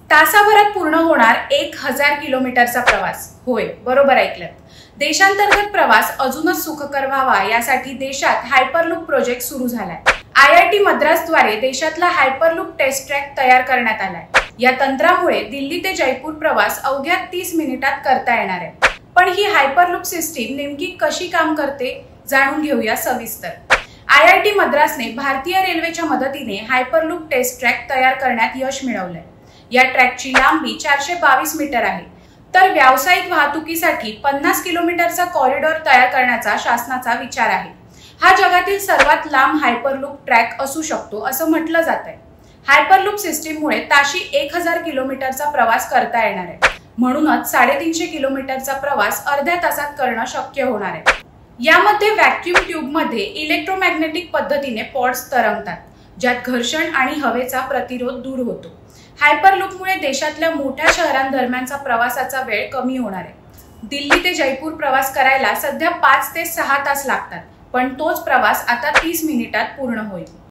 तासाभरात पूर्ण होणार 1000 किलोमीटरचा प्रवास। होय, बरोबर ऐकलं। देशांतर्गत प्रवास अजूनच सुखकर व्हावा यासाठी देशात हायपरलूप प्रोजेक्ट सुरू झालाय। IIT मद्रासद्वारे देशातला हायपरलूप टेस्ट ट्रॅक तयार करण्यात आलाय। या तंत्रामुळे दिल्ली ते जयपूर प्रवास अवघ्या 30 मिनिटात करता येणार आहे। पण ही हायपरलूप सिस्टीम नेमकी कशी काम करते जाणून घेऊया सविस्तर। IIT मद्रासने भारतीय रेल्वेच्या मदतीने हायपरलूप टेस्ट ट्रॅक तयार करण्यात यश मिळवलंय। या ट्रॅकची लांबी 422 मीटर आहे, तर व्यावसायिक वाहतुकीसाठी 50 किलोमीटरचा कॉरिडॉर तयार करण्याचा शासनाचा विचार आहे। हा जगातील सर्वात लांब हायपरलूप ट्रॅक असू शकतो असं म्हटलं जात आहे। हायपरलूप सिस्टीममुळे ताशी 1000 किलोमीटरचा प्रवास करता येणार आहे, म्हणूनच 350 किलोमीटरचा प्रवास अर्ध्या तासात करणं शक्य होणार आहे। यामध्ये व्हॅक्यूम ट्यूबमध्ये इलेक्ट्रोमॅग्नेटिक पद्धतीने पॉड्स तरंगतात, ज्यात घर्षण आणि हवेचा प्रतिरोध दूर होतो। हायपरलूपमुळे देशातल्या मोठ्या शहरांदरम्यानचा प्रवासाचा वेळ कमी होणार आहे। दिल्ली ते जयपूर प्रवास करायला सध्या 5 ते 6 तास लागतात, पण तोच प्रवास आता 30 मिनिटात पूर्ण होईल।